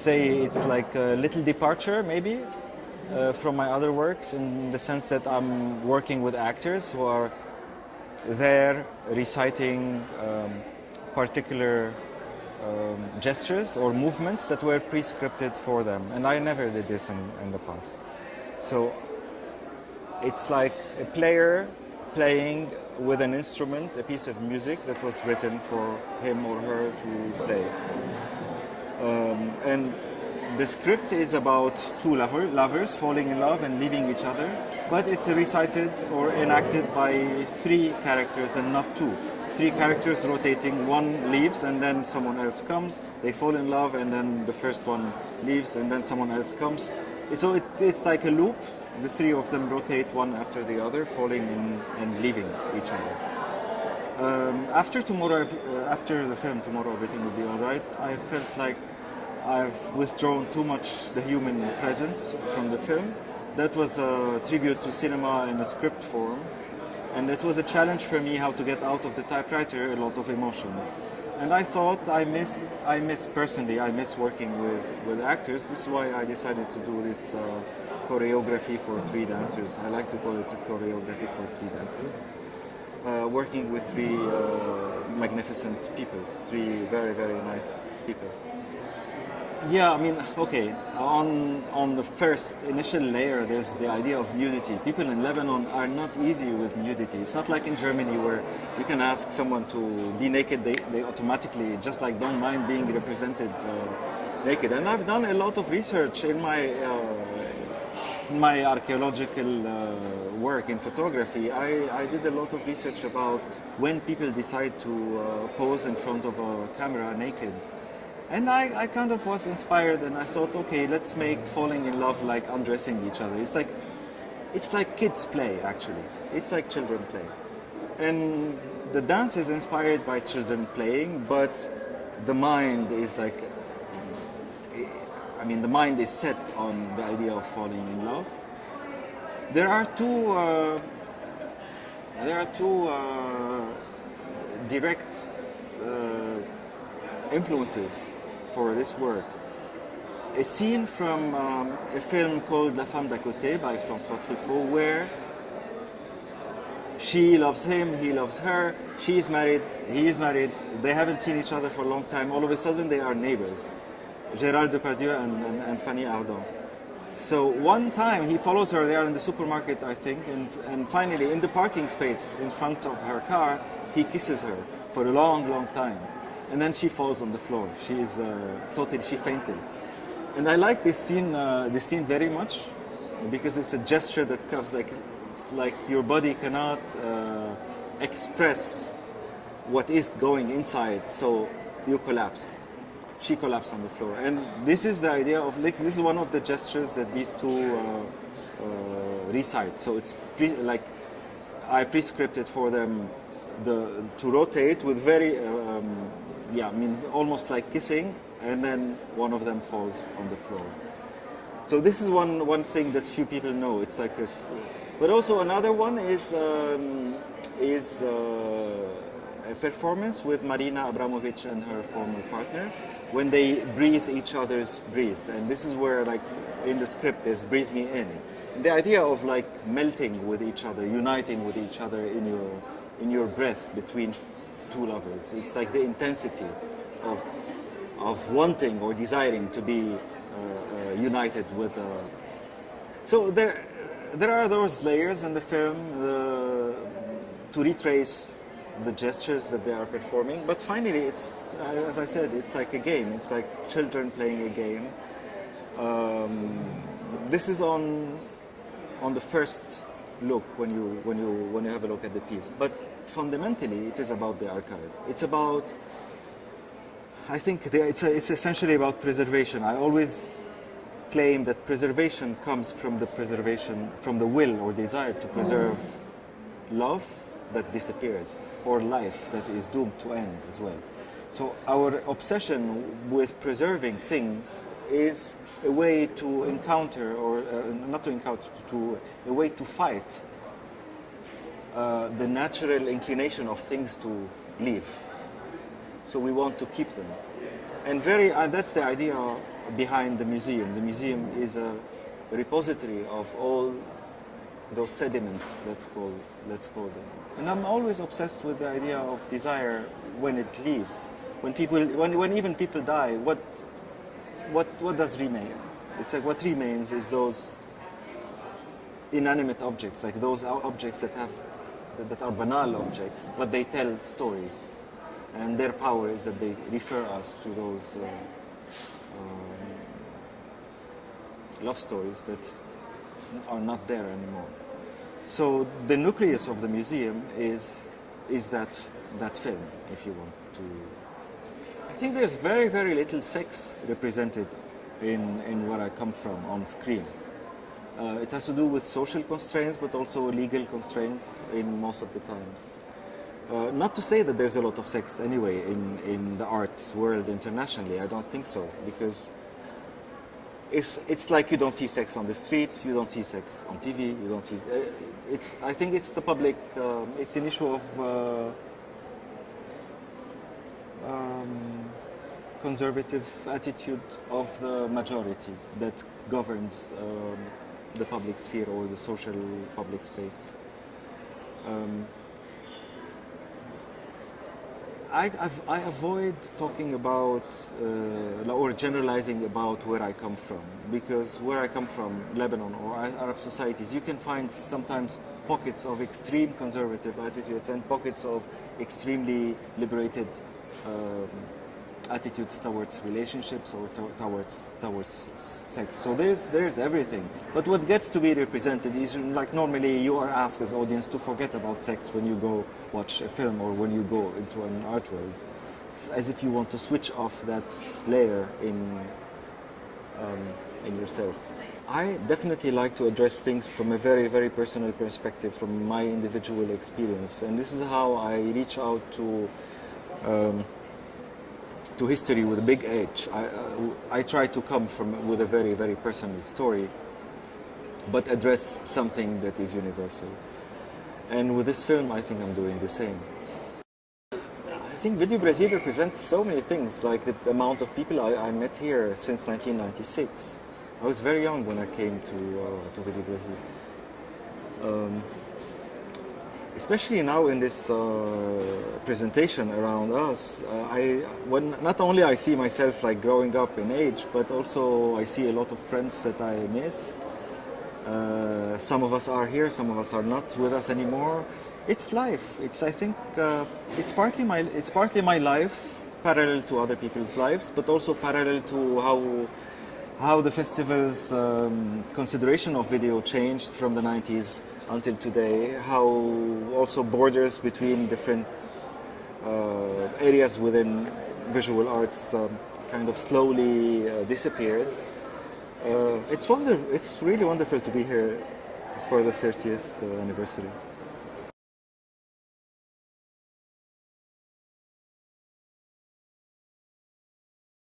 say it's like a little departure, maybe, from my other works, in the sense that I'm working with actors who are there reciting particular gestures or movements that were pre-scripted for them. And I never did this in the past. So it's like a player playing with an instrument, a piece of music that was written for him or her to play. And the script is about two lovers falling in love and leaving each other, but it's recited or enacted by three characters and not two. Three characters rotating, one leaves and then someone else comes, they fall in love and then the first one leaves and then someone else comes. So it's like a loop. The three of them rotate one after the other, falling in and leaving each other. After the film Tomorrow Everything Will Be Alright, I felt like I've withdrawn too much the human presence from the film. That was a tribute to cinema in a script form, and it was a challenge for me how to get out of the typewriter a lot of emotions. And I thought I miss working with actors. This is why I decided to do this choreography for three dancers. I like to call it a choreography for three dancers. Working with three magnificent people, three very, very nice people. Yeah, I mean, okay, on the first initial layer, there's the idea of nudity. People in Lebanon are not easy with nudity. It's not like in Germany where you can ask someone to be naked, they automatically just like don't mind being represented naked. And I've done a lot of research in my archaeological work in photography. I did a lot of research about when people decide to pose in front of a camera naked. And I kind of was inspired, and I thought, okay, let's make falling in love like undressing each other. It's like kids play, actually. It's like children play. And the dance is inspired by children playing, but the mind is like, I mean, the mind is set on the idea of falling in love. There are two direct influences for this work. A scene from a film called La Femme d'à côté by François Truffaut, where she loves him, he loves her, she is married, he is married, they haven't seen each other for a long time, all of a sudden they are neighbors. Gérald Depardieu and Fanny Ardant. So one time he follows her, they are in the supermarket, I think, and finally in the parking space in front of her car, he kisses her for a long, long time. And then she falls on the floor. She fainted. And I like this scene very much because it's a gesture that comes like your body cannot express what is going inside, so you collapse. She collapsed on the floor. And this is the idea of, like, this is one of the gestures that these two recite. So it's I pre-scripted for them to rotate with very, almost like kissing, and then one of them falls on the floor. So this is one thing that few people know. It's like but also another one is a performance with Marina Abramovic and her former partner, when they breathe each other's breath. And this is where, like, in the script, there's breathe me in. And the idea of like melting with each other, uniting with each other in your breath between two lovers. It's like the intensity of wanting or desiring to be united with. So there are those layers in the film to retrace the gestures that they are performing, but finally it's, as I said, it's like a game. It's like children playing a game. This is on the first look when you have a look at the piece, but fundamentally it is about the archive. It's about, I think it's essentially about preservation. I always claim that preservation comes from the will or desire to preserve love that disappears, or life that is doomed to end as well. So our obsession with preserving things is a way to encounter, or not to encounter, a way to fight the natural inclination of things to leave. So we want to keep them. And that's the idea behind the museum. The museum is a repository of all those sediments, let's call them. And I'm always obsessed with the idea of desire when it leaves. When even people die, what does remain? It's like what remains is those inanimate objects, like those objects that are banal objects, but they tell stories, and their power is that they refer us to those love stories that are not there anymore. So the nucleus of the museum is that film, if you want to. I think there's very, very little sex represented in Where I Come From on screen. It has to do with social constraints, but also legal constraints in most of the times. Not to say that there's a lot of sex anyway in the arts world internationally. I don't think so, because it's like you don't see sex on the street, you don't see sex on TV, you don't see. I think it's the public. It's an issue of conservative attitude of the majority that governs the public sphere or the social public space. I avoid talking about or generalizing about where I come from, because where I come from, Lebanon or Arab societies, you can find sometimes pockets of extreme conservative attitudes and pockets of extremely liberated attitudes towards relationships or towards sex. So there's everything. But what gets to be represented is, like, normally you are asked as audience to forget about sex when you go watch a film or when you go into an art world. It's as if you want to switch off that layer in yourself. I definitely like to address things from a very, very personal perspective, from my individual experience, and this is how I reach out to history with a big H. I try to come with a very, very personal story, but address something that is universal. And with this film, I think I'm doing the same. I think Videobrasil represents so many things, like the amount of people I met here since 1996. I was very young when I came to Videobrasil. Especially now in this presentation around us, not only I see myself like growing up in age, but also I see a lot of friends that I miss. Some of us are here, some of us are not with us anymore. It's life. I think it's partly my life, parallel to other people's lives, but also parallel to how the festival's consideration of video changed from the 90s until today, how also borders between different areas within visual arts kind of slowly disappeared. It's really wonderful to be here for the 30th anniversary.